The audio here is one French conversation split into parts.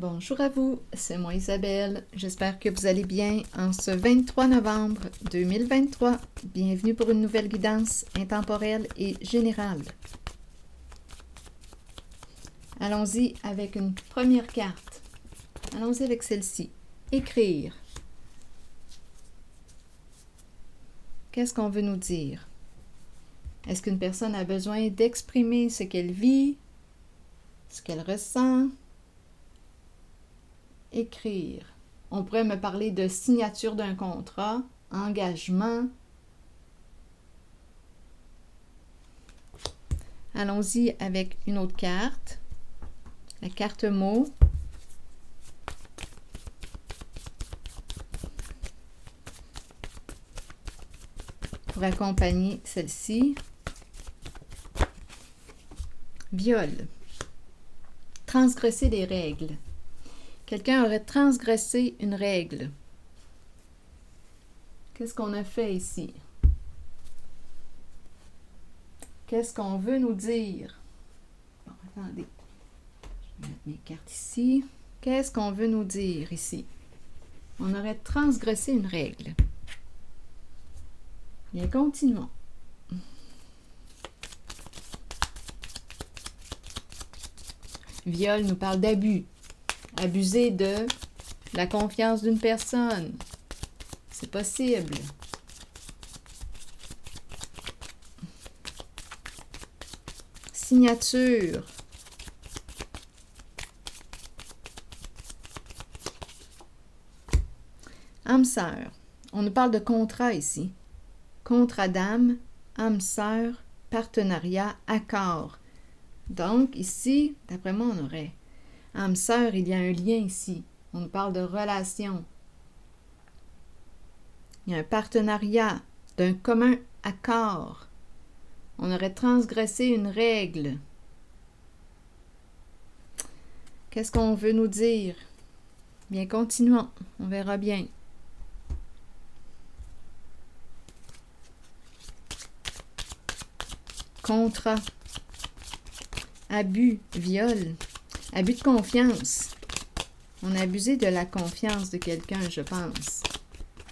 Bonjour à vous, c'est moi Isabelle. J'espère que vous allez bien en ce 23 novembre 2023. Bienvenue pour une nouvelle guidance intemporelle et générale. Allons-y avec une première carte. Allons-y avec celle-ci. Écrire. Qu'est-ce qu'on veut nous dire? Est-ce qu'une personne a besoin d'exprimer ce qu'elle vit, ce qu'elle ressent? Écrire. On pourrait me parler de signature d'un contrat, engagement. Allons-y avec une autre carte. La carte mot. Pour accompagner celle-ci. Viol. Transgresser des règles. Quelqu'un aurait transgressé une règle. Qu'est-ce qu'on a fait ici? Qu'est-ce qu'on veut nous dire? Bon, attendez. Je vais mettre mes cartes ici. Qu'est-ce qu'on veut nous dire ici? On aurait transgressé une règle. Bien, continuons. Viol nous parle d'abus. Abuser de la confiance d'une personne. C'est possible. Signature. Âme sœur. On nous parle de contrat ici. Contrat d'âme, âme sœur, partenariat, accord. Donc, ici, d'après moi, on aurait âme sœur, il y a un lien ici. On nous parle de relation. Il y a un partenariat, d'un commun accord. On aurait transgressé une règle. Qu'est-ce qu'on veut nous dire? Bien, continuons. On verra bien. Contrat. Abus, viol. Abus de confiance. On a abusé de la confiance de quelqu'un, je pense.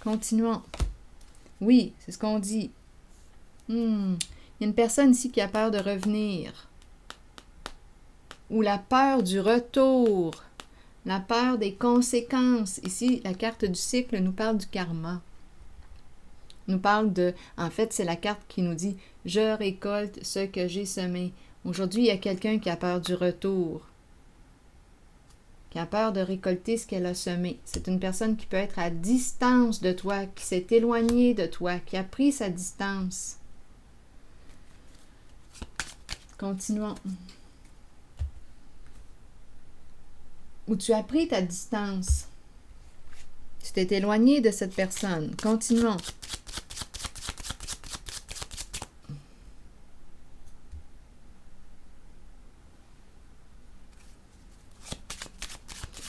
Continuons. Oui, c'est ce qu'on dit. Il y a une personne ici qui a peur de revenir. Ou la peur du retour. La peur des conséquences. Ici, la carte du cycle nous parle du karma. Nous parle de... En fait, c'est la carte qui nous dit « Je récolte ce que j'ai semé ». Aujourd'hui, il y a quelqu'un qui a peur du retour. Qui a peur de récolter ce qu'elle a semé. C'est une personne qui peut être à distance de toi, qui s'est éloignée de toi, qui a pris sa distance. Continuons. Ou tu as pris ta distance. Tu t'es éloigné de cette personne. Continuons.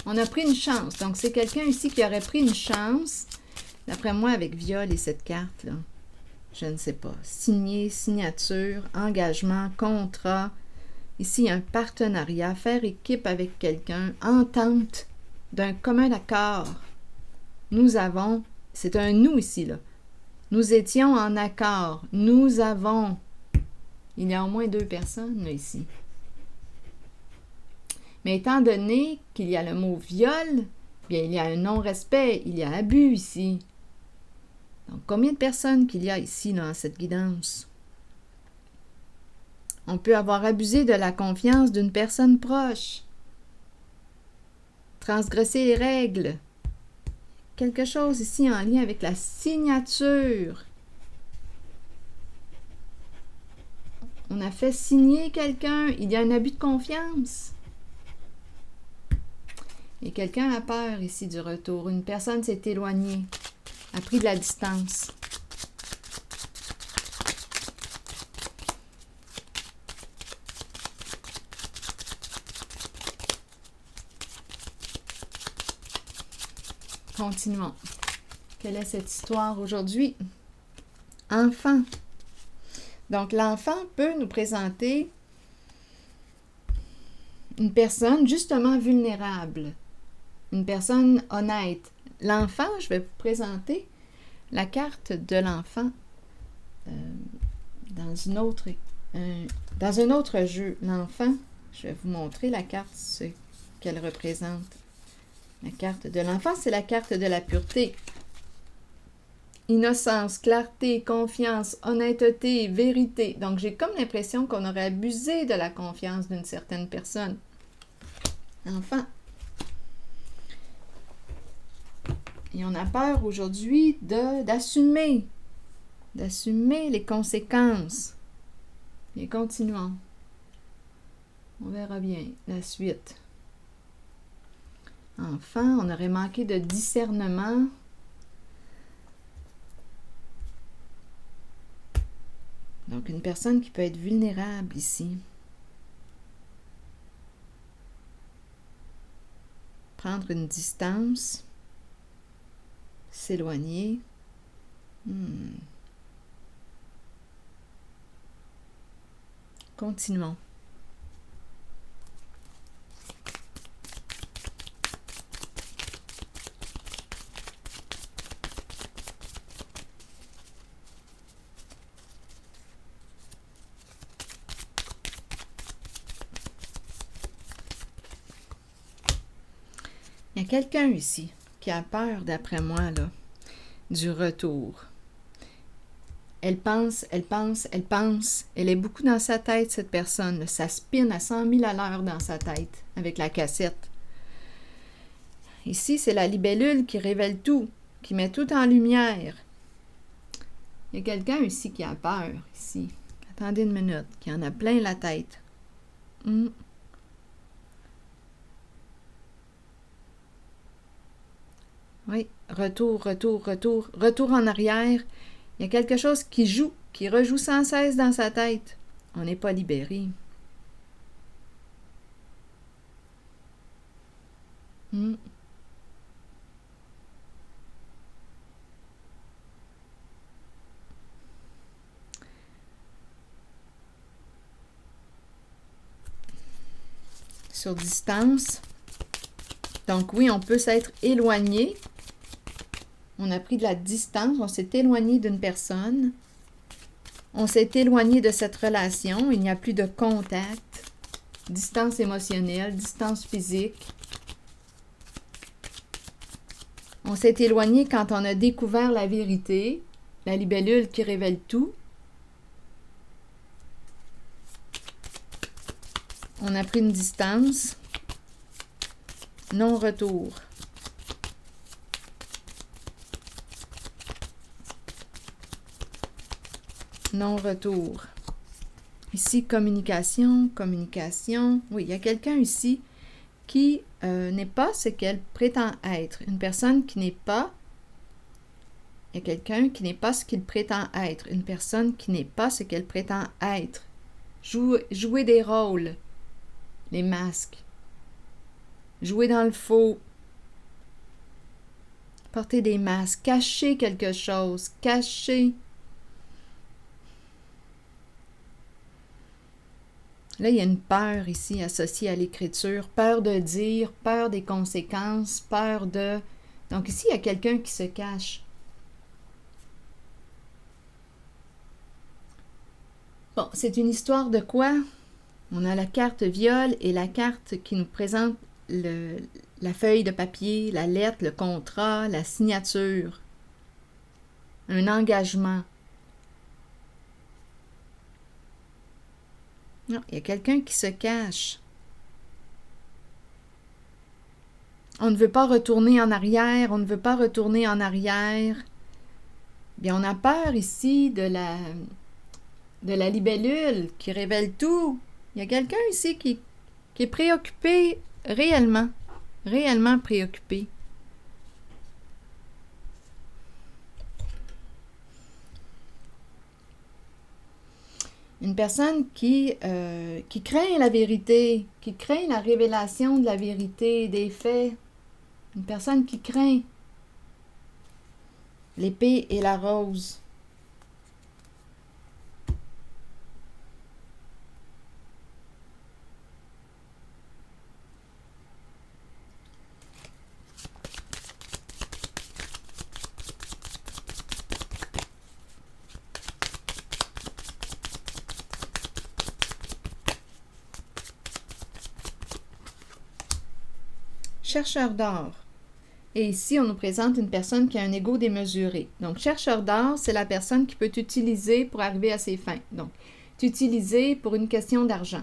On a pris une chance. Donc, c'est quelqu'un ici qui aurait pris une chance. D'après moi, avec viol et cette carte-là, je ne sais pas. Signer, signature, engagement, contrat. Ici, un partenariat, faire équipe avec quelqu'un, entente d'un commun accord. Nous avons, c'est un nous ici, là. Nous étions en accord. Nous avons. Il y a au moins 2 personnes, là, ici. Mais étant donné qu'il y a le mot viol, bien, il y a un non-respect, il y a abus ici. Donc, combien de personnes qu'il y a ici dans cette guidance? On peut avoir abusé de la confiance d'une personne proche. Transgresser les règles. Quelque chose ici en lien avec la signature. On a fait signer quelqu'un, il y a un abus de confiance. Et quelqu'un a peur ici du retour. Une personne s'est éloignée, a pris de la distance. Continuons. Quelle est cette histoire aujourd'hui? Enfant. Donc, l'enfant peut nous présenter une personne justement vulnérable. Une personne honnête. L'enfant, je vais vous présenter la carte de l'enfant dans un autre jeu. L'enfant, je vais vous montrer la carte, ce qu'elle représente. La carte de l'enfant, c'est la carte de la pureté. Innocence, clarté, confiance, honnêteté, vérité. Donc, j'ai comme l'impression qu'on aurait abusé de la confiance d'une certaine personne. L'enfant. Et on a peur aujourd'hui d'assumer les conséquences. Et continuons. On verra bien la suite. Enfant, on aurait manqué de discernement. Donc, une personne qui peut être vulnérable ici. Prendre une distance. S'éloigner. Continuons. Il y a quelqu'un ici qui a peur, d'après moi, là, du retour. Elle pense, elle pense, elle pense. Elle est beaucoup dans sa tête, cette personne, là. Ça spinne à 100 000 à l'heure dans sa tête, avec la cassette. Ici, c'est la libellule qui révèle tout, qui met tout en lumière. Il y a quelqu'un ici qui a peur, ici. Attendez une minute, qui en a plein la tête. Oui, retour en arrière. Il y a quelque chose qui joue, qui rejoue sans cesse dans sa tête. On n'est pas libéré. Sur distance. Donc oui, on peut s'être éloigné. On a pris de la distance, on s'est éloigné d'une personne. On s'est éloigné de cette relation, il n'y a plus de contact. Distance émotionnelle, distance physique. On s'est éloigné quand on a découvert la vérité, la libellule qui révèle tout. On a pris une distance. Non-retour. Non-retour. Ici, communication. Oui, il y a quelqu'un ici qui n'est pas ce qu'elle prétend être. Une personne qui n'est pas... Il y a quelqu'un qui n'est pas ce qu'il prétend être. Une personne qui n'est pas ce qu'elle prétend être. Jouer des rôles. Les masques. Jouer dans le faux. Porter des masques. Cacher quelque chose. Cacher. Là, il y a une peur ici associée à l'écriture. Peur de dire, peur des conséquences, peur de... Donc ici, il y a quelqu'un qui se cache. Bon, c'est une histoire de quoi? On a la carte viol et la carte qui nous présente la feuille de papier, la lettre, le contrat, la signature. Un engagement. Non, il y a quelqu'un qui se cache. On ne veut pas retourner en arrière, on ne veut pas retourner en arrière. Bien, on a peur ici de la libellule qui révèle tout. Il y a quelqu'un ici qui est préoccupé réellement préoccupé. Une personne qui craint la vérité, qui craint la révélation de la vérité, des faits. Une personne qui craint l'épée et la rose. chercheur d'or. Et ici, on nous présente une personne qui a un ego démesuré. Donc, chercheur d'or, c'est la personne qui peut t'utiliser pour arriver à ses fins. Donc, t'utiliser pour une question d'argent.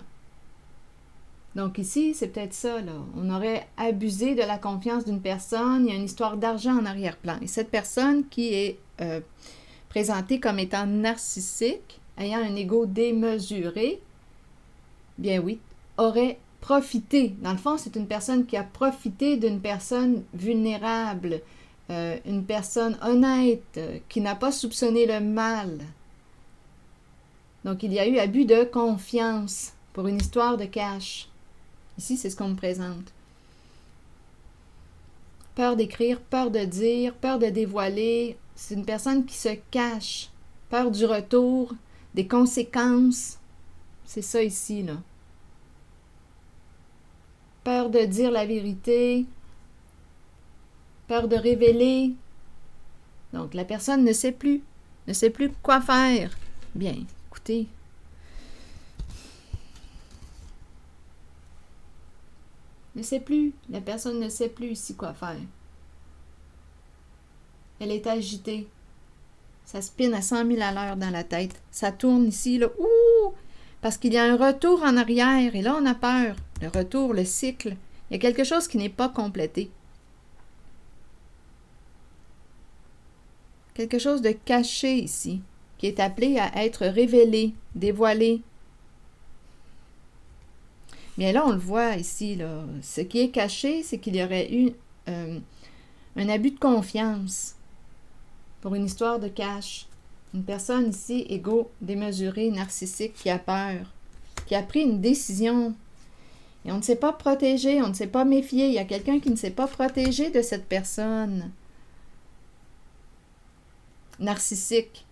Donc ici, c'est peut-être ça, là. On aurait abusé de la confiance d'une personne, il y a une histoire d'argent en arrière-plan. Et cette personne qui est présentée comme étant narcissique, ayant un ego démesuré, bien oui, aurait profité. Dans le fond, c'est une personne qui a profité d'une personne vulnérable, une personne honnête, qui n'a pas soupçonné le mal. Donc, il y a eu abus de confiance pour une histoire de cash. Ici, c'est ce qu'on me présente. Peur d'écrire, peur de dire, peur de dévoiler. C'est une personne qui se cache. Peur du retour, des conséquences. C'est ça ici, là. Peur de dire la vérité. Peur de révéler. Donc, la personne ne sait plus quoi faire. Bien, écoutez. La personne ne sait plus ici quoi faire. Elle est agitée. Ça spinne à 100 000 à l'heure dans la tête. Ça tourne ici, là, ouh! Parce qu'il y a un retour en arrière, et là, on a peur. Le retour, le cycle. Il y a quelque chose qui n'est pas complété. Quelque chose de caché ici, qui est appelé à être révélé, dévoilé. Bien là, on le voit ici, là. Ce qui est caché, c'est qu'il y aurait eu un abus de confiance pour une histoire de cash. Une personne ici, égo, démesurée, narcissique, qui a peur, qui a pris une décision. Et on ne s'est pas protégé, on ne s'est pas méfié. Il y a quelqu'un qui ne s'est pas protégé de cette personne narcissique.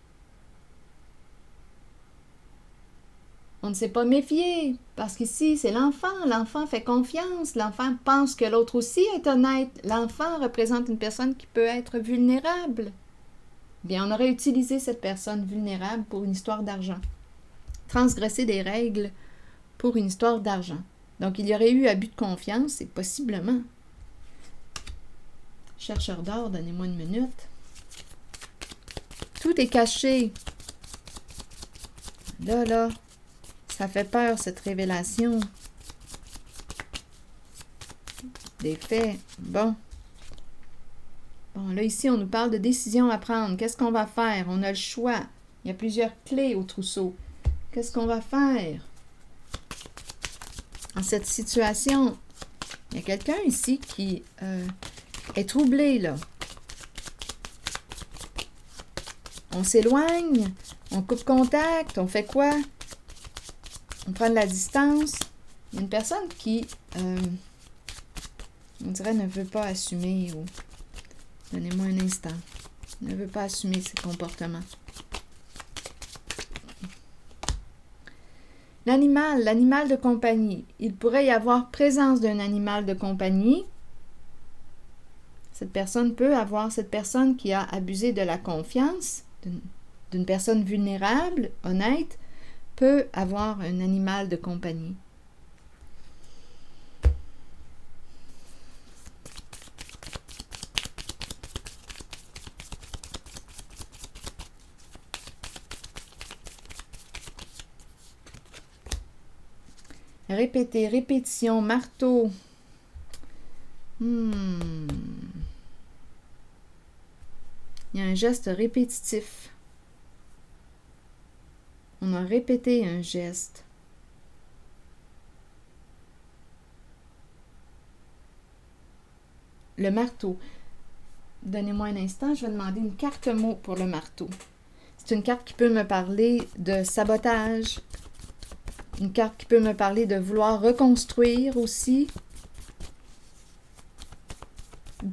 On ne s'est pas méfié, parce qu'ici, c'est l'enfant. L'enfant fait confiance. L'enfant pense que l'autre aussi est honnête. L'enfant représente une personne qui peut être vulnérable. Bien, on aurait utilisé cette personne vulnérable pour une histoire d'argent. Transgresser des règles pour une histoire d'argent. Donc, il y aurait eu abus de confiance, et possiblement. Chercheur d'or, donnez-moi une minute. Tout est caché. Là, ça fait peur, cette révélation. Des faits. Bon, là, ici, on nous parle de décisions à prendre. Qu'est-ce qu'on va faire? On a le choix. Il y a plusieurs clés au trousseau. Qu'est-ce qu'on va faire? En cette situation, il y a quelqu'un ici qui est troublé, là. On s'éloigne, on coupe contact, on fait quoi? On prend de la distance. Il y a une personne qui, on dirait, ne veut pas assumer. Ou... Donnez-moi un instant. Ne veut pas assumer ses comportements. L'animal de compagnie. Il pourrait y avoir présence d'un animal de compagnie. Cette personne peut avoir, cette personne qui a abusé de la confiance d'une personne vulnérable, honnête, peut avoir un animal de compagnie. Répéter, répétition, marteau. Il y a un geste répétitif. On a répété un geste. Le marteau. Donnez-moi un instant, je vais demander une carte mot pour le marteau. C'est une carte qui peut me parler de sabotage. Une carte qui peut me parler de vouloir reconstruire aussi.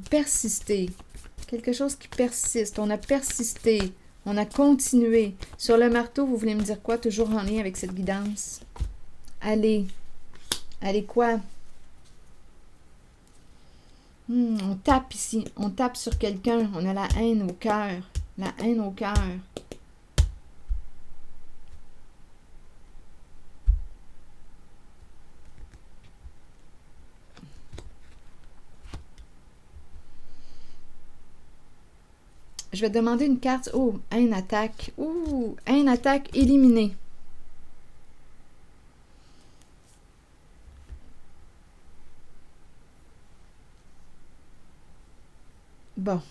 Persister. Quelque chose qui persiste. On a persisté. On a continué. Sur le marteau, vous voulez me dire quoi? Toujours en lien avec cette guidance. Allez. Allez quoi? On tape ici. On tape sur quelqu'un. On a la haine au cœur. La haine au cœur. je vais demander une carte. Oh, haine, attaque. Ouh, haine, attaque, éliminée. Bon.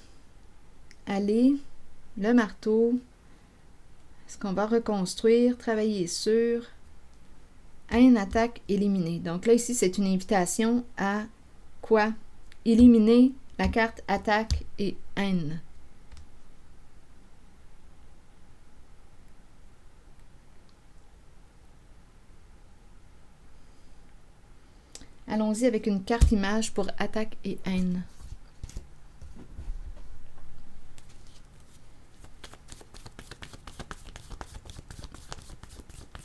Allez, le marteau. Est-ce qu'on va reconstruire, travailler sur haine, attaque, éliminer. Donc là, ici, c'est une invitation à quoi? Éliminer la carte attaque et haine. Allons-y avec une carte image pour attaque et haine.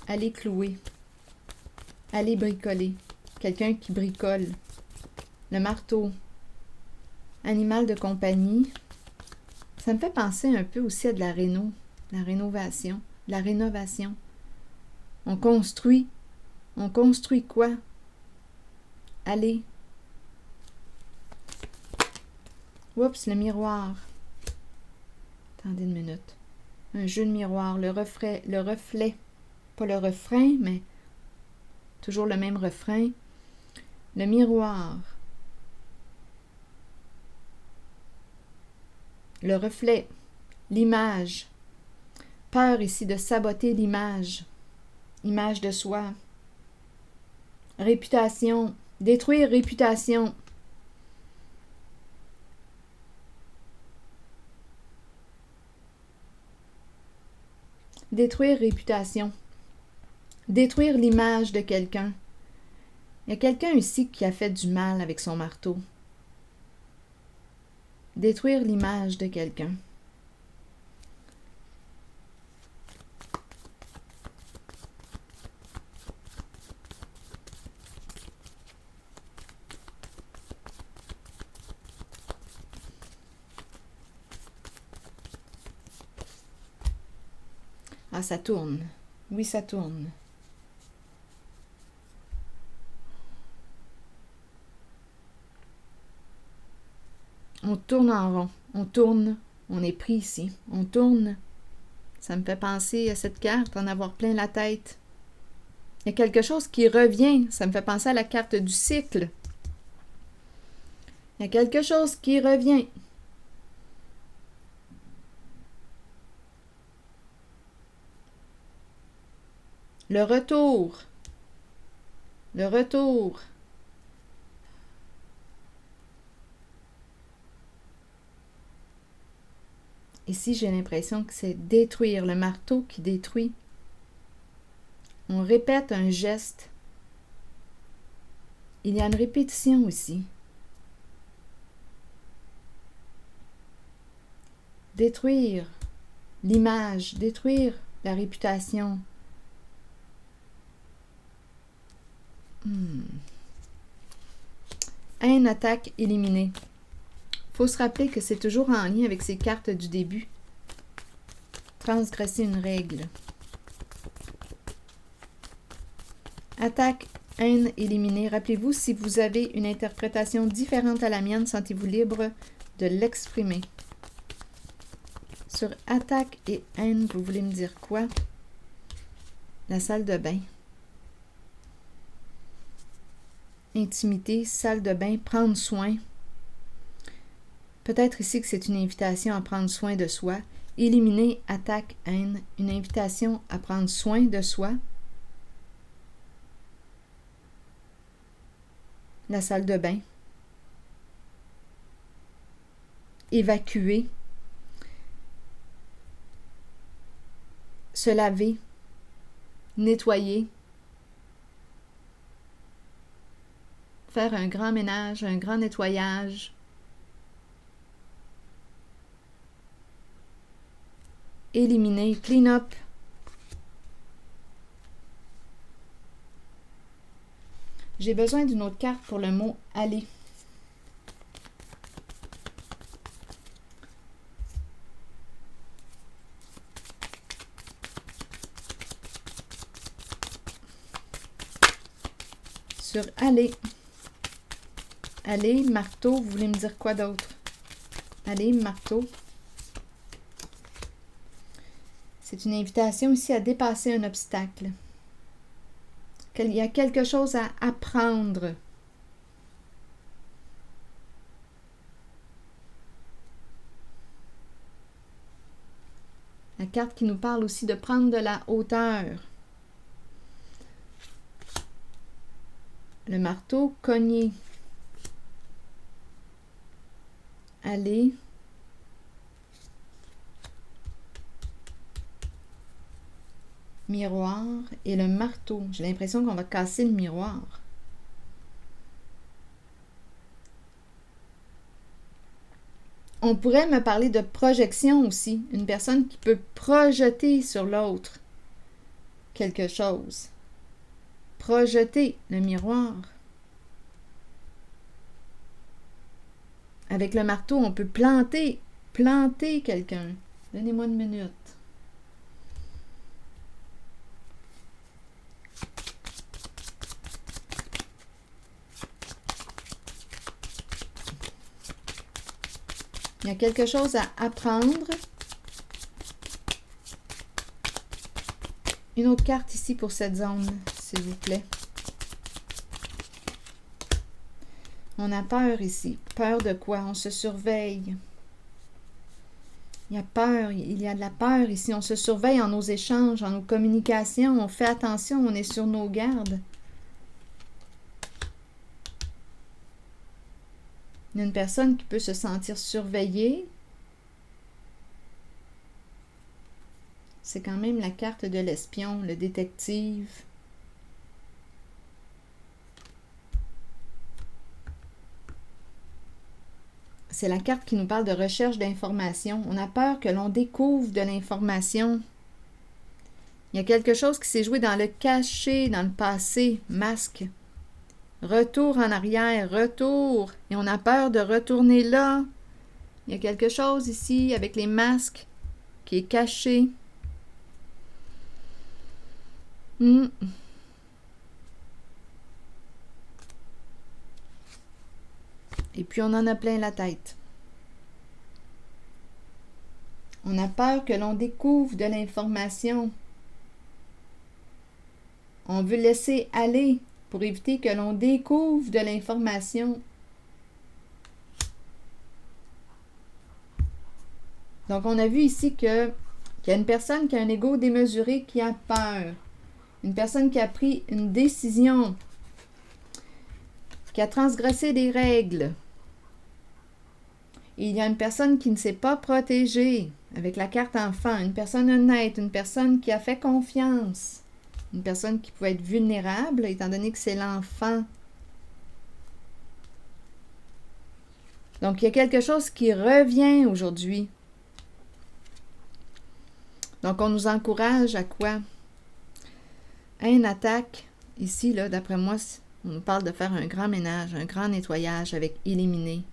Aller clouer. Aller bricoler. Quelqu'un qui bricole. Le marteau. Animal de compagnie. Ça me fait penser un peu aussi à de la rénovation. La rénovation. On construit. On construit quoi? Aller. Oups, le miroir. Attendez une minute. Un jeu de miroir. Le reflet. Pas le refrain, mais toujours le même refrain. Le miroir. Le reflet. L'image. Peur ici de saboter l'image. Image de soi. Réputation. Détruire réputation. Détruire réputation. Détruire l'image de quelqu'un. Il y a quelqu'un ici qui a fait du mal avec son marteau. Détruire l'image de quelqu'un. Ah, ça tourne. Oui, ça tourne. On tourne en rond. On tourne. On est pris ici. On tourne. Ça me fait penser à cette carte, en avoir plein la tête. Il y a quelque chose qui revient. Ça me fait penser à la carte du cycle. Il y a quelque chose qui revient. Le retour. Le retour. Ici, j'ai l'impression que c'est détruire, le marteau qui détruit. On répète un geste. Il y a une répétition aussi. Détruire l'image, détruire la réputation. Haine, attaque, éliminée. Faut se rappeler que c'est toujours en lien avec ces cartes du début. Transgresser une règle. Attaque, haine, éliminée. Rappelez-vous, si vous avez une interprétation différente à la mienne, sentez-vous libre de l'exprimer. Sur attaque et haine, vous voulez me dire quoi? La salle de bain. Intimité, salle de bain, prendre soin. Peut-être ici que c'est une invitation à prendre soin de soi. Éliminer, attaque, haine. Une invitation à prendre soin de soi. La salle de bain. Évacuer. Se laver. Nettoyer. Faire un grand ménage, un grand nettoyage. Éliminer, clean up. J'ai besoin d'une autre carte pour le mot aller. Sur aller. Aller, marteau, vous voulez me dire quoi d'autre? Aller, marteau. C'est une invitation ici à dépasser un obstacle. Il y a quelque chose à apprendre. La carte qui nous parle aussi de prendre de la hauteur. Le marteau, cogner. Aller. Miroir et le marteau. J'ai l'impression qu'on va casser le miroir. On pourrait me parler de projection aussi. Une personne qui peut projeter sur l'autre quelque chose. Projeter le miroir. Avec le marteau, on peut planter quelqu'un. Donnez-moi une minute. Il y a quelque chose à apprendre. Une autre carte ici pour cette zone, s'il vous plaît. On a peur ici. Peur de quoi? On se surveille. Il y a peur, il y a de la peur ici. On se surveille en nos échanges, en nos communications. On fait attention, on est sur nos gardes. Il y a une personne qui peut se sentir surveillée. C'est quand même la carte de l'espion, le détective. C'est la carte qui nous parle de recherche d'informations. On a peur que l'on découvre de l'information. Il y a quelque chose qui s'est joué dans le caché, dans le passé, masque. Retour en arrière, retour. Et on a peur de retourner là. Il y a quelque chose ici avec les masques qui est caché. Et puis on en a plein la tête. On a peur que l'on découvre de l'information. On veut laisser aller pour éviter que l'on découvre de l'information. Donc on a vu ici qu'il y a une personne qui a un ego démesuré qui a peur. Une personne qui a pris une décision, qui a transgressé des règles. Et il y a une personne qui ne s'est pas protégée avec la carte enfant, une personne honnête, une personne qui a fait confiance, une personne qui pouvait être vulnérable étant donné que c'est l'enfant. Donc il y a quelque chose qui revient aujourd'hui. Donc on nous encourage à quoi? Une attaque, ici, là, d'après moi, on nous parle de faire un grand ménage, un grand nettoyage avec éliminer.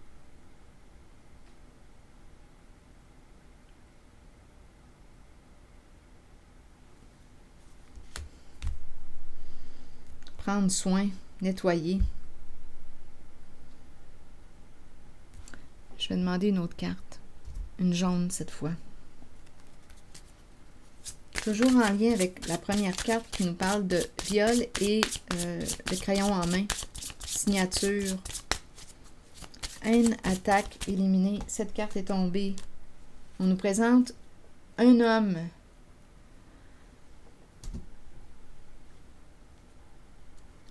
Prendre soin, nettoyer. Je vais demander une autre carte. Une jaune cette fois. Toujours en lien avec la première carte qui nous parle de viol et le crayon en main. Signature. Haine, attaque, éliminer. Cette carte est tombée. On nous présente un homme.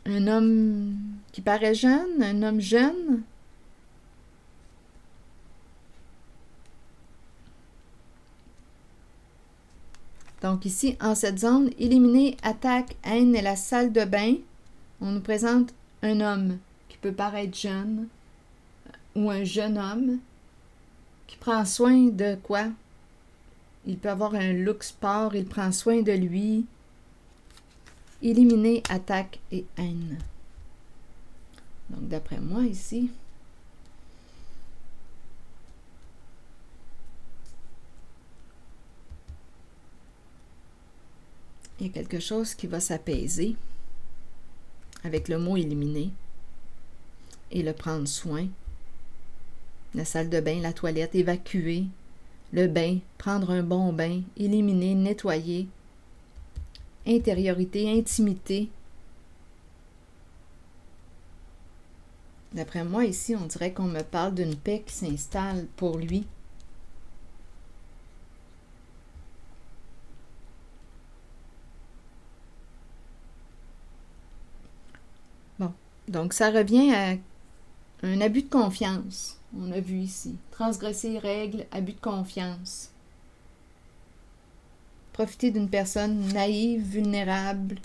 Un homme qui paraît jeune, un homme jeune. Donc ici, en cette zone, éliminer, attaque, haine et la salle de bain, on nous présente un homme qui peut paraître jeune ou un jeune homme qui prend soin de quoi? Il peut avoir un look sport, il prend soin de lui. Éliminer, attaque et haine. Donc d'après moi ici, il y a quelque chose qui va s'apaiser avec le mot éliminer et le prendre soin. La salle de bain, la toilette, évacuer le bain, prendre un bon bain, éliminer, nettoyer, intériorité, intimité. D'après moi, ici, on dirait qu'on me parle d'une paix qui s'installe pour lui. Bon, donc ça revient à un abus de confiance. On a vu ici. Transgresser les règles, abus de confiance. Profiter d'une personne naïve, vulnérable,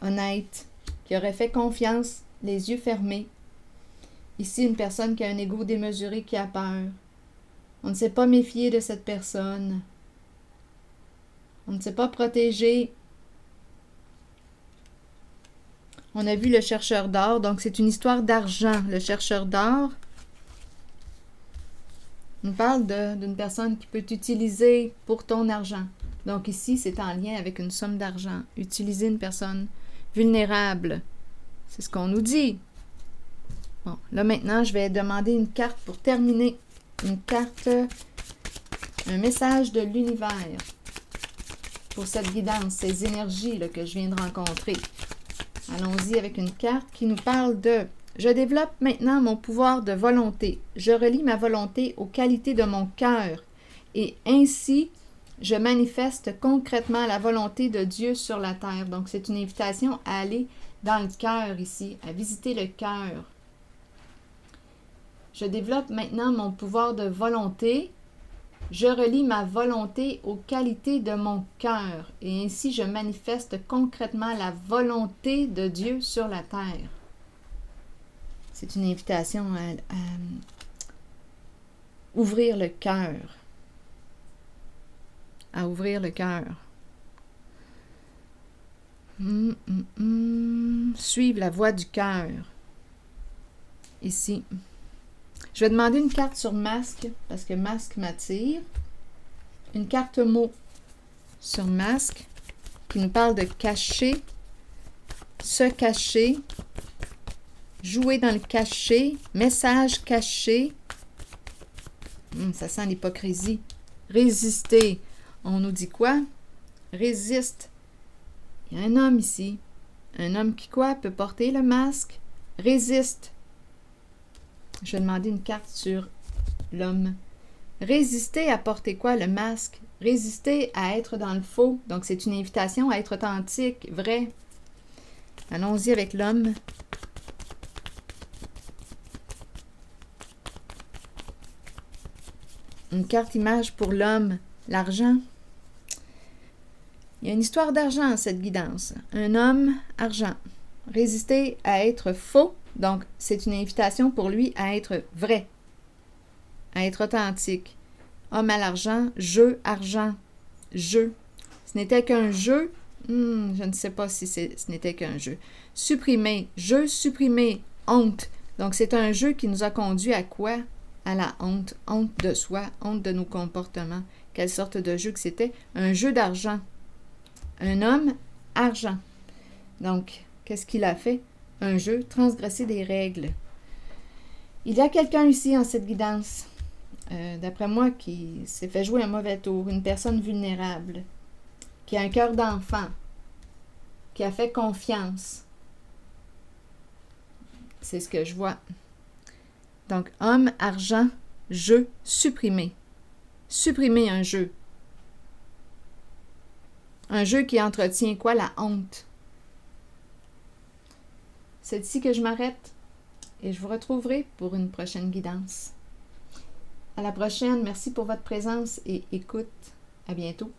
honnête, qui aurait fait confiance, les yeux fermés. Ici, une personne qui a un ego démesuré, qui a peur. On ne s'est pas méfié de cette personne. On ne s'est pas protégé. On a vu le chercheur d'or, donc c'est une histoire d'argent. Le chercheur d'or, on parle d'une personne qui peut t'utiliser pour ton argent. Donc ici, c'est en lien avec une somme d'argent. Utiliser une personne vulnérable. C'est ce qu'on nous dit. Bon, là maintenant, je vais demander une carte pour terminer. Une carte, un message de l'univers pour cette guidance, ces énergies là, que je viens de rencontrer. Allons-y avec une carte qui nous parle de « Je développe maintenant mon pouvoir de volonté. Je relie ma volonté aux qualités de mon cœur et ainsi, je manifeste concrètement la volonté de Dieu sur la terre. » Donc, c'est une invitation à aller dans le cœur ici, à visiter le cœur. Je développe maintenant mon pouvoir de volonté. Je relie ma volonté aux qualités de mon cœur et ainsi je manifeste concrètement la volonté de Dieu sur la terre. C'est une invitation à ouvrir le cœur. À ouvrir le cœur. Suivre la voie du cœur. Ici. Je vais demander une carte sur masque, parce que masque m'attire. Une carte mot sur masque, qui nous parle de cacher, se cacher, jouer dans le caché, message caché. Ça sent l'hypocrisie. Résister. On nous dit quoi? Résiste. Il y a un homme ici. Un homme qui quoi? Peut porter le masque. Résiste. Je vais demander une carte sur l'homme. Résister à porter quoi? Le masque. Résister à être dans le faux. Donc, c'est une invitation à être authentique, vrai. Allons-y avec l'homme. Une carte image pour l'homme. L'argent. Il y a une histoire d'argent dans cette guidance. Un homme, argent. Résister à être faux. Donc, c'est une invitation pour lui à être vrai, à être authentique. Homme à l'argent, jeu, argent, jeu. Ce n'était qu'un jeu. Je ne sais pas si ce n'était qu'un jeu. Supprimer, jeu, supprimer, honte. Donc, c'est un jeu qui nous a conduit à quoi? À la honte. Honte de soi, honte de nos comportements. Quelle sorte de jeu que c'était? Un jeu d'argent. Un homme, argent. Donc, qu'est-ce qu'il a fait? Un jeu, transgresser des règles. Il y a quelqu'un ici en cette guidance, d'après moi, qui s'est fait jouer un mauvais tour, une personne vulnérable, qui a un cœur d'enfant, qui a fait confiance. C'est ce que je vois. Donc, homme, argent, jeu, supprimer. Supprimer un jeu. Un jeu qui entretient quoi? La honte. C'est ici que je m'arrête et je vous retrouverai pour une prochaine guidance. À la prochaine. Merci pour votre présence et écoute. À bientôt.